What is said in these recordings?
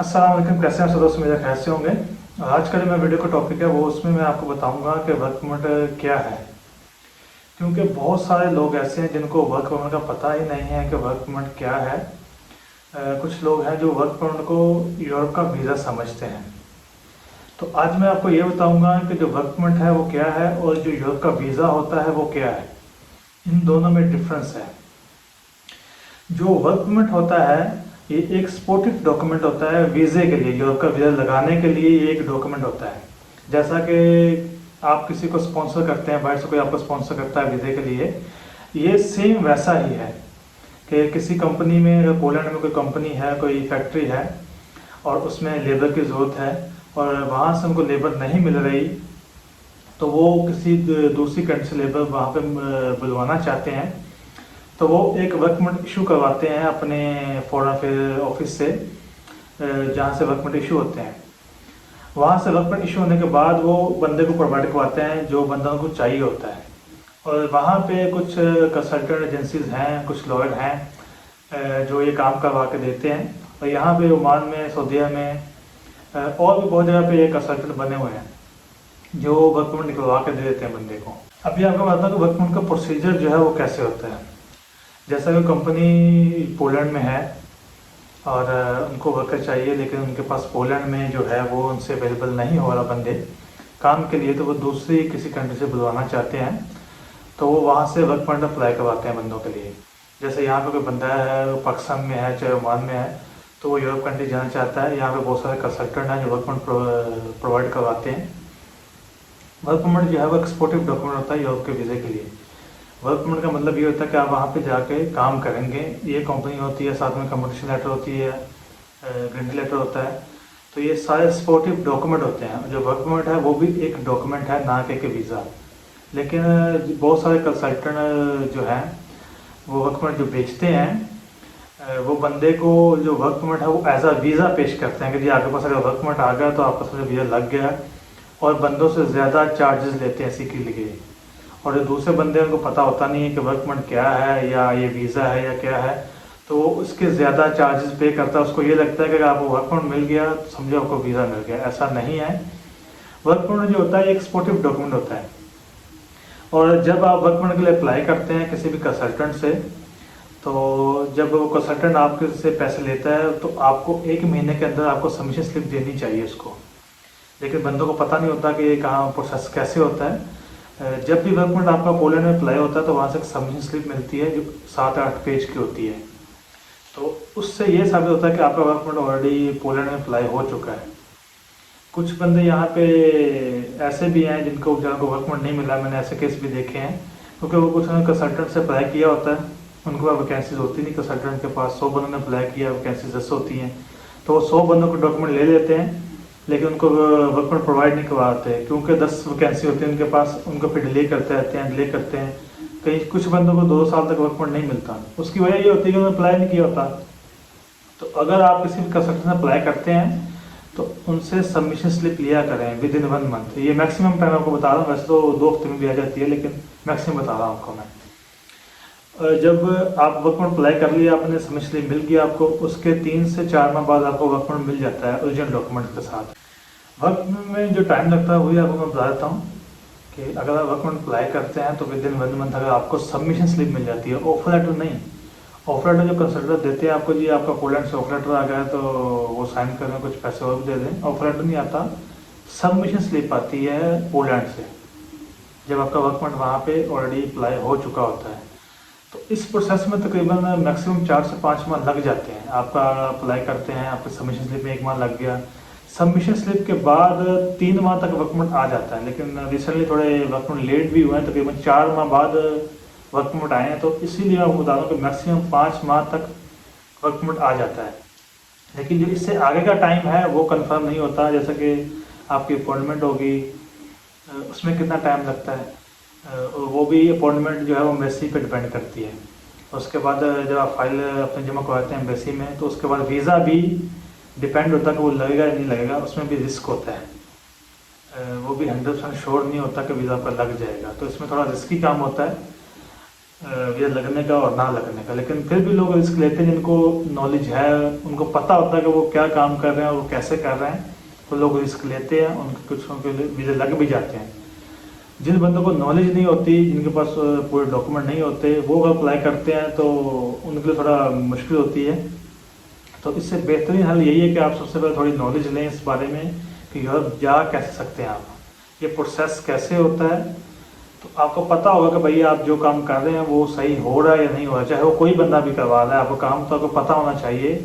अस्सलाम वालेकुम। कैसे हैं सब दोस्त? मेरे खैर से होंगे। आज का जो मैं वीडियो का टॉपिक है वो उसमें मैं आपको बताऊंगा कि वर्क परमिट क्या है। क्योंकि बहुत सारे लोग ऐसे हैं जिनको वर्क परमिट का पता ही नहीं है कि वर्क परमिट क्या है। कुछ लोग हैं जो वर्क परमिट को यूरोप का वीज़ा समझते हैं। तो आज मैं आपको ये बताऊंगा कि जो वर्क परमिट है वो क्या है और जो यूरोप का वीज़ा होता है वो क्या है। इन दोनों में डिफरेंस है। जो वर्क परमिट होता है ये एक सपोर्टिव डॉक्यूमेंट होता है वीज़े के लिए। यूरोप का वीज़ा लगाने के लिए ये एक डॉक्यूमेंट होता है। जैसा कि आप किसी को स्पॉन्सर करते हैं, बाहर से कोई आपको स्पॉन्सर करता है वीज़े के लिए, ये सेम वैसा ही है कि किसी कंपनी में, अगर पोलैंड में कोई कंपनी है, कोई फैक्ट्री है और उसमें लेबर की ज़रूरत है और वहाँ से उनको लेबर नहीं मिल रही, तो वो किसी दूसरी कंट्री से लेबर वहाँ पे बुलवाना चाहते हैं, तो वो एक वर्क परमिट इशू करवाते हैं अपने फॉरेन अफेयर ऑफिस से, जहाँ से वर्क परमिट इशू होते हैं। वहाँ से वर्क परमिट इशू होने के बाद वो बंदे को प्रोवाइड करवाते हैं जो बंदा उनको चाहिए होता है। और वहाँ पे कुछ कंसल्टेंट एजेंसीज हैं, कुछ लॉयर हैं जो ये काम करवा के देते हैं। और यहाँ पे ओमान में, सऊदीया में और भी बहुत जगह पे ये कंसल्टेंट बने हुए हैं जो वर्क परमिट निकलवा के दे देते हैं बंदे को। अभी आपको बताता हूँ कि वर्क परमिट का प्रोसीजर जो है वो कैसे होता है। जैसा कि कंपनी पोलैंड में है और उनको वर्कर चाहिए, लेकिन उनके पास पोलैंड में जो है वो उनसे अवेलेबल नहीं हो रहा बंदे काम के लिए, तो वो दूसरी किसी कंट्री से बुलवाना चाहते हैं, तो वो वहाँ से वर्क परमिट अप्लाई करवाते हैं बंदों के लिए। जैसे यहाँ पे कोई बंदा है वो पाकिस्तान में है, चाहे ओमान में है, तो वो यूरोप कंट्री जाना चाहता है। यहाँ पे बहुत सारे कंसल्टेंट हैं जो वर्क परमिट प्रोवाइड करवाते हैं। वर्क परमिट जो है वो एक्सपोर्टिव डॉक्यूमेंट होता है यूरोप के वीज़े के लिए। वर्क परमिट का मतलब ये होता है कि आप वहाँ पे जाके काम करेंगे। ये कंपनी होती है, साथ में कम्युनिकेशन लेटर होती है, गारंटी लेटर होता है। तो ये सारे सपोर्टिव डॉक्यूमेंट होते हैं। जो वर्क परमिट है वो भी एक डॉक्यूमेंट है, ना कि वीज़ा। लेकिन बहुत सारे कंसल्टेंट जो हैं वो वर्क परमिट जो बेचते हैं, वो बंदे को जो वर्क परमिट है वो एज अ वीज़ा पेश करते हैं कि जी आपके पास अगर वर्क परमिट आ गया तो आपका समझो वीज़ा लग गया, और बंदों से ज़्यादा चार्जेस लेते हैं इसी के लिए। और जो दूसरे बंदे उनको पता होता नहीं है कि वर्क परमिट क्या है या ये वीज़ा है या क्या है, तो वो उसके ज़्यादा चार्जेस पे करता है। उसको ये लगता है कि अगर आपको वर्क परमिट मिल गया तो समझो आपको वीज़ा मिल गया। ऐसा नहीं है। वर्क परमिट जो होता है एक सपोर्टिव डॉक्यूमेंट होता है। और जब आप वर्क परमिट के लिए अप्लाई करते हैं किसी भी कंसल्टेंट से, तो जब वो कंसल्टेंट आपके से पैसे लेता है तो आपको 1 महीने के अंदर आपको सबमिशन स्लिप देनी चाहिए उसको। लेकिन बंदों को पता नहीं होता कि ये कहाँ प्रोसेस कैसे होता है। जब भी वर्क परमिट आपका पोलैंड में अप्लाई होता है तो वहाँ से एक सबमिशन स्लिप मिलती है जो 7-8 पेज की होती है। तो उससे ये साबित होता है कि आपका वर्क परमिट ऑलरेडी पोलैंड में अप्लाई हो चुका है। कुछ बंदे यहाँ पे ऐसे भी हैं जिनको वर्क परमिट नहीं मिला। मैंने ऐसे केस भी देखे हैं, क्योंकि वो कुछ कंसल्टेंट से अप्लाई किया होता है, उनके पास वैकेंसीज होती नहीं। कंसल्टेंट के पास 100 बंदों ने अप्लाई किया, वैकेंसीज 10 होती हैं, तो वो 100 बंदों को डॉक्यूमेंट ले लेते हैं, लेकिन उनको वर्क परमिट प्रोवाइड नहीं करवाते क्योंकि 10 वैकेंसी होती है उनके पास। उनको फिर डिले करते रहते हैं। कहीं कुछ बंदों को 2 साल तक वर्क परमिट नहीं मिलता। उसकी वजह ये होती है कि उन्होंने अप्लाई नहीं किया होता। तो अगर आप किसी भी कंसल्टेंट से अप्लाई करते हैं तो उनसे सबमिशन स्लिप लिया करें विद इन 1 मंथ। ये मैक्सिमम टाइम आपको बता रहा हूँ, वैसे तो 2 हफ्ते में भी आ जाती है, लेकिन मैक्सिमम बता रहा हूँ आपको मैं। जब आप वर्क परमिट अप्लाई कर लिया, आपने सबमिशन स्लिप मिल गया आपको, उसके 3 से 4 माह बाद आपको वर्क परमिट मिल जाता है ओरिजिनल डॉक्यूमेंट के साथ। वर्क में जो टाइम लगता है वही आपको मैं बता देता हूँ कि अगर आप वर्क परमिट अप्लाई करते हैं तो विद इन 1 मंथ अगर आपको सबमिशन स्लिप मिल जाती है। ऑफर लेटर नहीं। ऑफर लेटर जो कंसल्टेंट देते हैं आपको, जी आपका पोलैंड से ऑफर लेटर आ गया है तो वो साइन करें, कुछ पैसे और भी दे दें। ऑफर लेटर नहीं आता, सबमिशन स्लिप आती है पोलैंड से, जब आपका वर्क परमिट वहाँ पे ऑलरेडी अप्लाई हो चुका होता है। तो इस प्रोसेस में तकरीबन मैक्सिमम 4 से 5 माह लग जाते हैं। आपका अप्लाई करते हैं, आपके सबमिशन स्लिप में 1 माह लग गया। सबमिशन स्लिप के बाद 3 माह तक वर्क परमिट आ जाता है, लेकिन रिसेंटली थोड़े वर्क परमिट लेट भी हुए हैं, तकरीबन 4 माह बाद वर्क परमिट आए हैं। तो इसीलिए मैं आपको बता दूँ कि मैक्सिमम 5 माह तक वर्क परमिट आ जाता है। लेकिन जो इससे आगे का टाइम है वो कंफर्म नहीं होता। जैसे कि आपकी अपॉइंटमेंट होगी, उसमें कितना टाइम लगता है, वो भी अपॉइंटमेंट जो है वो एम्बेसी पे डिपेंड करती है। उसके बाद जब आप फाइल अपने जमा करवाते हैं एम्बेसी में, तो उसके बाद वीज़ा भी डिपेंड होता है कि वो लगेगा या नहीं लगेगा। उसमें भी रिस्क होता है, वो भी 100% श्योर नहीं होता कि वीज़ा आपका लग जाएगा। तो इसमें थोड़ा रिस्की काम होता है। वीज़ा लगने का और ना लगने का। लेकिन फिर भी लोग रिस्क लेते हैं, जिनको नॉलेज है, उनको पता होता है कि वो क्या काम कर रहे हैं और वो कैसे कर रहे हैं, तो लोग रिस्क लेते हैं, उनके कुछ उनके वीज़ा लग भी जाते हैं। जिन बंदों को नॉलेज नहीं होती, जिनके पास पूरे डॉक्यूमेंट नहीं होते, वो अगर अप्लाई करते हैं तो उनके लिए थोड़ा मुश्किल होती है। तो इससे बेहतरीन हल यही है कि आप सबसे पहले थोड़ी नॉलेज लें इस बारे में कि यूरोप जा कैसे सकते हैं आप, ये प्रोसेस कैसे होता है। तो आपको पता होगा कि भाई आप जो काम कर रहे हैं वो सही हो रहा है या नहीं हो रहा है, चाहे वो कोई बंदा भी करवा रहा है आपको काम, तो आपको पता होना चाहिए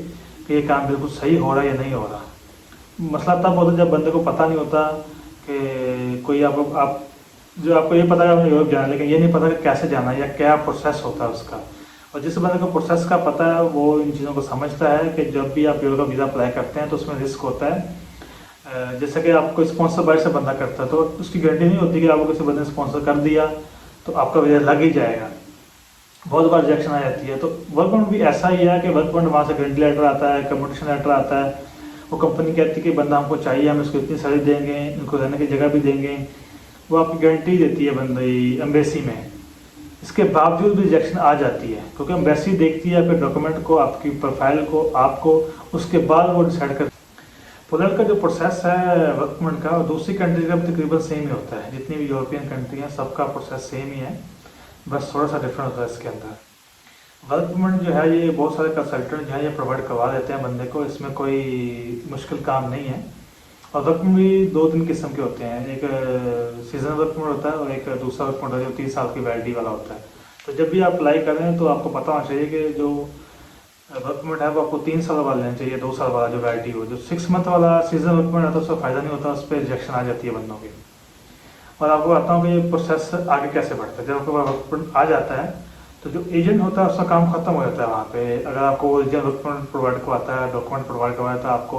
कि ये काम बिल्कुल सही हो रहा है या नहीं हो रहा। मसला तब होता है जब बंदे को पता नहीं होता कि कोई आप जो आपको ये पता है आपने यूरोप जाना है, लेकिन ये नहीं पता कि कैसे जाना है या क्या प्रोसेस होता है उसका। और जिस बंदे को प्रोसेस का पता है वो इन चीज़ों को समझता है कि जब भी आप यूरोप का वीज़ा अप्लाई करते हैं तो उसमें रिस्क होता है। जैसे कि आपको स्पॉन्सर बाहर से बंदा करता है तो उसकी गारंटी नहीं होती कि आपको किसी बंदे ने स्पॉन्सर कर दिया तो आपका वीज़ा लग ही जाएगा, बहुत बार रिजेक्शन आ जाती है। तो वर्क परमिट भी ऐसा ही है कि वर्क परमिट वहाँ से गारंटी लेटर आता है, कम्युनिकेशन लेटर आता है, वो कंपनी कहती है कि बंदा हमको चाहिए, हम इसको इतनी सैलरी देंगे, इनको रहने की जगह भी देंगे, वो आपकी गारंटी देती है बंदे एम्बेसी में। इसके बावजूद भी रिजेक्शन आ जाती है क्योंकि एम्बेसी देखती है आपके डॉक्यूमेंट को, आपकी प्रोफाइल को, आपको, उसके बाद वो डिसाइड कर। पोलैंड का जो प्रोसेस है वर्क परमिट का, दूसरी कंट्री का भी तकरीबन सेम ही होता है, जितनी भी यूरोपियन कंट्री हैं सबका प्रोसेस सेम ही है, बस थोड़ा सा डिफरेंस होता है इसके अंदर। वर्क परमिट जो है ये बहुत सारे कंसल्टेंट जो है ये प्रोवाइड करवा देते हैं बंदे को, इसमें कोई मुश्किल काम नहीं है। और वर्क परमिट भी 2-3 किस्म के होते हैं, एक सीजन वर्क परमिट होता है और एक दूसरा वर्क परमिट होता है जो 3 साल की वैलिडिटी वाला होता है। तो जब भी आप अप्लाई कर रहे हैं तो आपको पता होना चाहिए कि जो वर्क परमिट है वो आपको 3 साल वाला लेना चाहिए, 2 साल वाला जो वैलिडिटी हो। जो 6 मंथ वाला सीजन वर्क परमिट आता है उसका फ़ायदा नहीं होता, उस पर रिजेक्शन आ जाती है बंदों की। और आपको बताता हूँ कि ये प्रोसेस आगे कैसे बढ़ता है। जब आपको वर्क परमिट आ जाता है तो जो एजेंट होता है उसका काम खत्म हो जाता है वहाँ पे। अगर आपको ओरिजिनल वर्क परमिट प्रोवाइड करवाता है, डॉक्यूमेंट प्रोवाइड करवाता है आपको,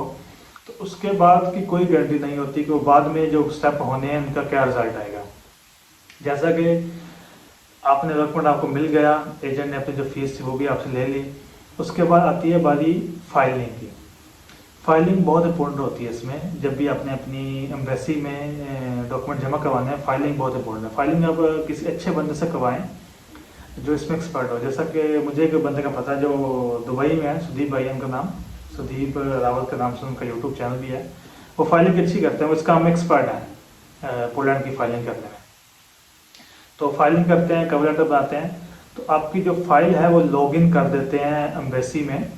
तो उसके बाद की कोई गारंटी नहीं होती कि वो बाद में जो स्टेप होने हैं उनका क्या रिजल्ट आएगा। जैसा कि आपने वर्क परमिट आपको मिल गया, एजेंट ने अपनी जो फीस थी वो भी आपसे ले ली, उसके बाद आती है बारी फाइलिंग की। फाइलिंग बहुत इंपॉर्टेंट होती है इसमें। जब भी आपने अपनी एम्बेसी में डॉक्यूमेंट जमा करवाने हैं, फाइलिंग बहुत इंपॉर्टेंट है। फाइलिंग आप किसी अच्छे बंदे से करवाएं जो इसमें एक्सपर्ट हो। जैसा कि मुझे एक बंदे का पता है जो दुबई में है, सुदीप भाई उनका नाम, सुदीप रावत के नाम से उनका यूट्यूब चैनल भी है। वो फाइलिंग अच्छी करते हैं, वो इस काम में एक्सपर्ट हैं, पोलैंड की फाइलिंग करने में। तो फाइलिंग करते हैं, कवर लेटर बनाते हैं, तो आपकी जो फाइल है वो लॉगिन कर देते हैं एम्बेसी में,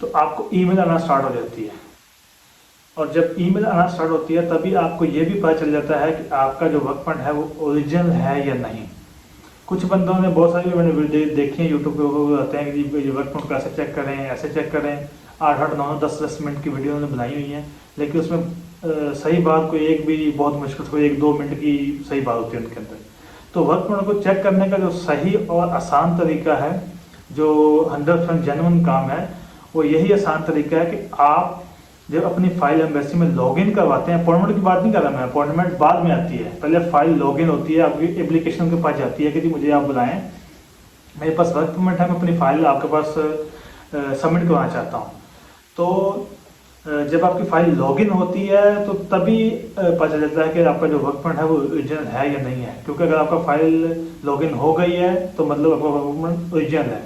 तो आपको ईमेल आना स्टार्ट हो जाती है। और जब ईमेल आना स्टार्ट होती है तभी आपको ये भी पता चल जाता है कि आपका जो वर्क परमिट है वो ओरिजिनल है या नहीं। कुछ बंदों ने, बहुत सारी मैंने वीडियो देखी है यूट्यूब पे, वो बताते हैं कि वर्क परमिट कैसे चेक करें, ऐसे चेक करें। 8-8, 9-9, 10-10 मिनट की वीडियो उन्होंने बनाई हुई है, लेकिन उसमें सही बात कोई एक भी, बहुत मुश्किल कोई 1-2 मिनट की सही बात होती है उनके अंदर। तो वर्क परमिट को चेक करने का जो सही और आसान तरीका है, जो 100% जेन्युइन काम है, वो यही आसान तरीका है कि आप जब अपनी फाइल एम्बेसी में लॉगिन करवाते हैं, अपॉइंटमेंट की बात नहीं कर रहा मैं, अपॉइंटमेंट बाद में आती है, पहले फाइल लॉगिन होती है, आपकी एप्लीकेशन के पास जाती है कि जी मुझे आप बुलाएं, मेरे पास वर्क परमिट है, मैं अपनी फाइल आपके पास सबमिट करवाना चाहता हूँ। तो जब आपकी फाइल लॉगिन होती है तो तभी पता चल जाता है कि आपका जो वर्क परमिट है वो ओरिजिनल है या नहीं है। क्योंकि अगर आपका फाइल लॉगिन हो गई है तो मतलब आपका वर्क परमिट ओरिजिनल है,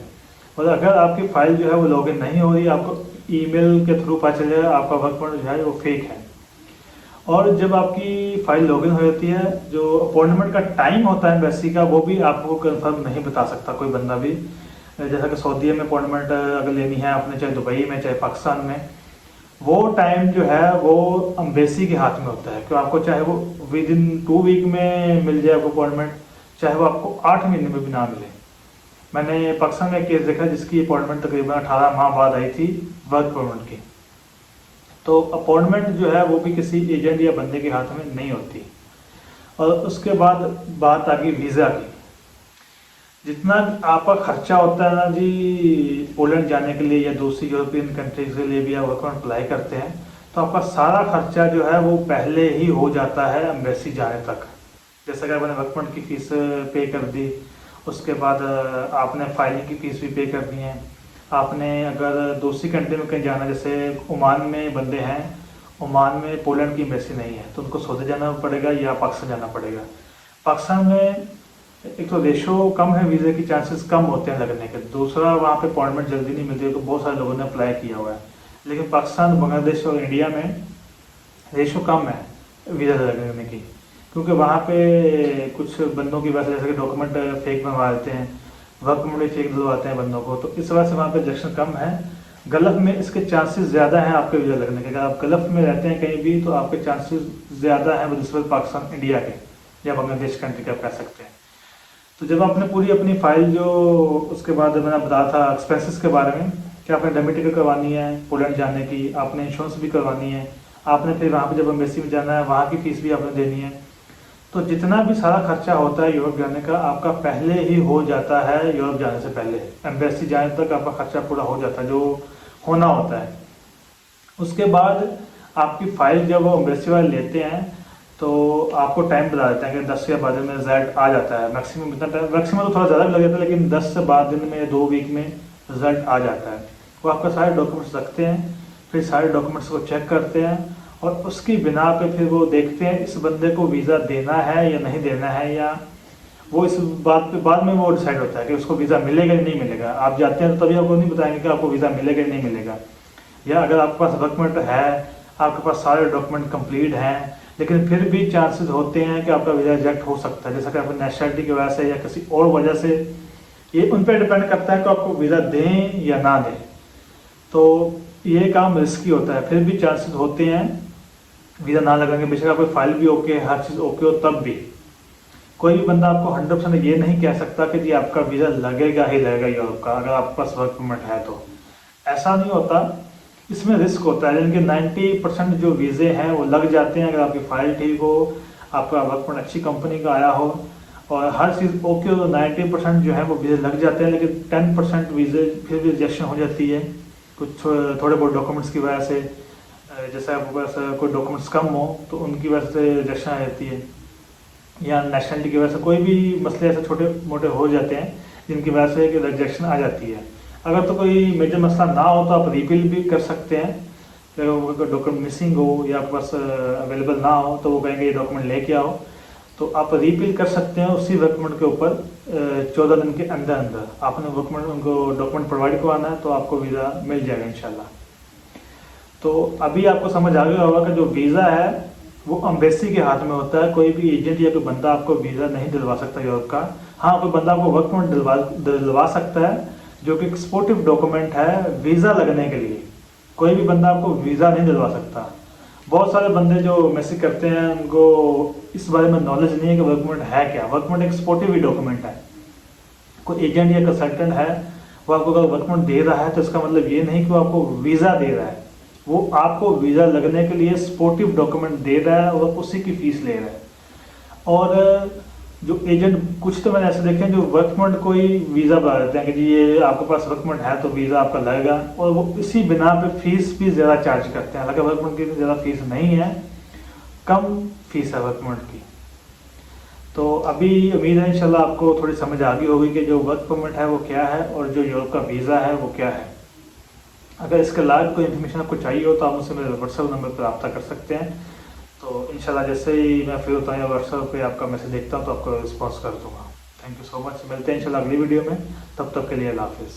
और अगर आपकी फाइल जो है वो लॉगिन नहीं हो रही, आपको ईमेल के थ्रू पता चल जाएगा आपका वर्क परमिट जो है वो फेक है। और जब आपकी फाइल लॉगिन हो जाती है, जो अपॉइंटमेंट का टाइम होता है एम्बेसी का, वो भी आपको कंफर्म नहीं बता सकता कोई बंदा भी। जैसा कि सऊदी में अपॉइंटमेंट अगर लेनी है आपने, चाहे दुबई में चाहे पाकिस्तान में, वो टाइम जो है वो एम्बेसी के हाथ में होता है कि आपको चाहे वो विद इन 2 वीक में मिल जाए वो अपॉइंटमेंट, चाहे वो आपको 8 महीने में भी ना मिले। मैंने पाकिस्तान में एक केस देखा जिसकी अपॉइंटमेंट तकरीबन 18 माह बाद आई थी वर्क परमिट की। तो अपॉइंटमेंट जो है वो भी किसी एजेंट या बंदे के हाथ में नहीं होती। और उसके बाद बात आ गई वीज़ा की। जितना आपका खर्चा होता है ना जी पोलैंड जाने के लिए या दूसरी यूरोपियन कंट्रीज के लिए भी आप वर्क परमिट अप्लाई करते हैं, तो आपका सारा खर्चा जो है वो पहले ही हो जाता है एम्बेसी जाने तक। जैसा कि आपने वर्क परमिट की फ़ीस पे कर दी, उसके बाद आपने फाइलिंग की फ़ीस भी पे करनी है। आपने अगर दूसरी कंट्री में कहीं जाना, जैसे ओमान में बंदे हैं, ओमान में पोलैंड की एम्बेसी नहीं है, तो उनको सऊदी जाना पड़ेगा या पाकिस्तान जाना पड़ेगा। पाकिस्तान में एक तो रेशो कम है, वीज़े की चांसेस कम होते हैं लगने के। दूसरा, वहाँ पे अपॉइंटमेंट जल्दी नहीं मिलती है, तो बहुत सारे लोगों ने अप्लाई किया हुआ है। लेकिन पाकिस्तान, बांग्लादेश और इंडिया में रेशो कम है वीज़ा लगने की, क्योंकि वहाँ पे कुछ बंदों की वजह से, जैसे कि डॉक्यूमेंट फेक बनवा देते हैं, वर्क परमिट भी फेक दिलवाते हैं बंदों को, तो इस वजह से वहाँ पे रिजेक्शन कम है। गल्फ में इसके चांसेस ज़्यादा हैं आपके वीज़ा लगने के। अगर आप गल्फ में रहते हैं कहीं भी, तो आपके चांसेस ज़्यादा हैं बनिस्बत पाकिस्तान, इंडिया के या बांग्लादेश कंट्री के, आप कह सकते हैं। तो जब आपने पूरी अपनी फाइल, जो उसके बाद मैंने बताया था एक्सपेंसेस के बारे में, कि आपने डमी टिकट करवानी है पोलैंड जाने की, आपने इंश्योरेंस भी करवानी है, आपने फिर वहाँ पे जब एम्बेसी में जाना है वहाँ की फ़ीस भी आपने देनी है। तो जितना भी सारा खर्चा होता है यूरोप जाने का, आपका पहले ही हो जाता है। यूरोप जाने से पहले एम्बेसी जाने तक आपका खर्चा पूरा हो जाता है, जो होना होता है। उसके बाद आपकी फ़ाइल जब वो एम्बेसी वाले लेते हैं, तो आपको टाइम बता देते हैं कि 10 या 12 दिन में रिजल्ट आ जाता है। मैक्सिमम इतना टाइम, मैक्सिमम तो थोड़ा ज़्यादा भी लग जाता है, लेकिन 10 से 12 दिन में, 2 वीक में रिजल्ट आ जाता है। वो आपका सारे डॉक्यूमेंट्स रखते हैं, फिर सारे डॉक्यूमेंट्स को चेक करते हैं, और उसकी बिना पे फिर वो देखते हैं इस बंदे को वीज़ा देना है या नहीं देना है, या वो इस बात पे बाद में वो डिसाइड होता है कि उसको वीज़ा मिलेगा या नहीं मिलेगा। आप जाते हैं तो तभी आपको नहीं बताएंगे कि आपको वीज़ा मिलेगा या नहीं मिलेगा। या अगर आपके पास डॉक्यूमेंट है, आपके पास सारे डॉक्यूमेंट कंप्लीट हैं, लेकिन फिर भी चांसेस होते हैं कि आपका वीज़ा रिजेक्ट हो सकता है, जैसा कि आपकी नेशनलिटी की वजह से या किसी और वजह से। ये उन पर डिपेंड करता है कि आपको वीज़ा दें या ना दें। तो ये काम रिस्की होता है, फिर भी चांसेस होते हैं वीज़ा ना लगेंगे। बेशक आपकी फाइल भी ओके, हर चीज़ ओके हो, तब भी कोई भी बंदा आपको 100% ये नहीं कह सकता कि जी आपका वीज़ा लगेगा ही लगेगा यूरोप का, अगर आपके पास वर्क परमिट है तो। ऐसा नहीं होता, इसमें रिस्क होता है। यानी कि 90% जो वीज़े हैं वो लग जाते हैं अगर आपकी फ़ाइल ठीक हो, आपका वर्क परमिट अच्छी कंपनी का आया हो और हर चीज़ ओके हो, तो 90% जो है वो वीज़े लग जाते हैं। लेकिन 10% वीज़े फिर भी रिजेक्शन हो जाती है, कुछ थोड़े बहुत डॉक्यूमेंट्स की वजह से। जैसे आपके पास कोई डॉक्यूमेंट्स कम हो तो उनकी वजह से रिजेक्शन आ जाती है, या नेशनलिटी की वजह से, कोई भी मसले ऐसे छोटे मोटे हो जाते हैं जिनकी वजह से कि रिजेक्शन आ जाती है। अगर तो कोई मेजर मसला ना हो तो आप रिपील भी कर सकते हैं। अगर डॉक्यूमेंट मिसिंग हो या आपके पास अवेलेबल ना हो, तो वो कहेंगे ये डॉक्यूमेंट लेके आओ, तो आप रिपील कर सकते हैं उसी डॉक्यूमेंट के ऊपर। 14 दिन के अंदर अंदर आपने उनको डॉक्यूमेंट प्रोवाइड करवाना है, तो आपको वीज़ा मिल जाएगा इंशाल्लाह। तो अभी आपको समझ आ गया होगा कि जो वीज़ा है वो एम्बेसी के हाथ में होता है। कोई भी एजेंट या कोई बंदा आपको वीज़ा नहीं दिलवा सकता यूरोप का। हाँ, कोई बंदा आपको वर्क परमिट दिलवा सकता है, जो कि एक्सपोर्टिव डॉक्यूमेंट है वीज़ा लगने के लिए। कोई भी बंदा आपको वीज़ा नहीं दिलवा सकता। बहुत सारे बंदे जो मैसेज करते हैं, उनको इस बारे में नॉलेज नहीं है कि वर्क परमिट है क्या। वर्क परमिट एक्सपोर्टिव ही डॉक्यूमेंट है। कोई एजेंट या कंसल्टेंट है, वो आपको अगर वर्क परमिट दे रहा है तो इसका मतलब ये नहीं कि वो आपको वीज़ा दे रहा है। वो आपको वीज़ा लगने के लिए सपोर्टिव डॉक्यूमेंट दे रहा है और उसी की फ़ीस ले रहा है। और जो एजेंट, कुछ तो मैंने ऐसे देखे हैं जो वर्क परमिट को ही वीज़ा बता देते हैं कि जी ये आपके पास वर्क परमिट है तो वीज़ा आपका लगेगा, और वो इसी बिना पे फ़ीस भी ज़्यादा चार्ज करते हैं। हालांकि वर्क परमिट की ज़्यादा फ़ीस नहीं है, कम फीस है वर्क परमिट की। तो अभी उम्मीद है इंशाल्लाह आपको थोड़ी समझ आ गई होगी कि जो वर्क परमिट है वो क्या है और जो यूरोप का वीज़ा है वो क्या है। अगर इसके लायक कोई इन्फॉर्मेशन आपको चाहिए हो तो आप मुझसे मेरे व्हाट्सएप नंबर पर रब्ता कर सकते हैं। तो इंशाल्लाह जैसे ही मैं फ्री होता हूँ या व्हाट्सएप पे आपका मैसेज देखता हूँ तो आपको रिस्पॉन्स कर दूँगा। Thank you so much. मिलते हैं इंशाल्लाह अगली वीडियो में, तब तक के लिए अल्लाह हाफिज़।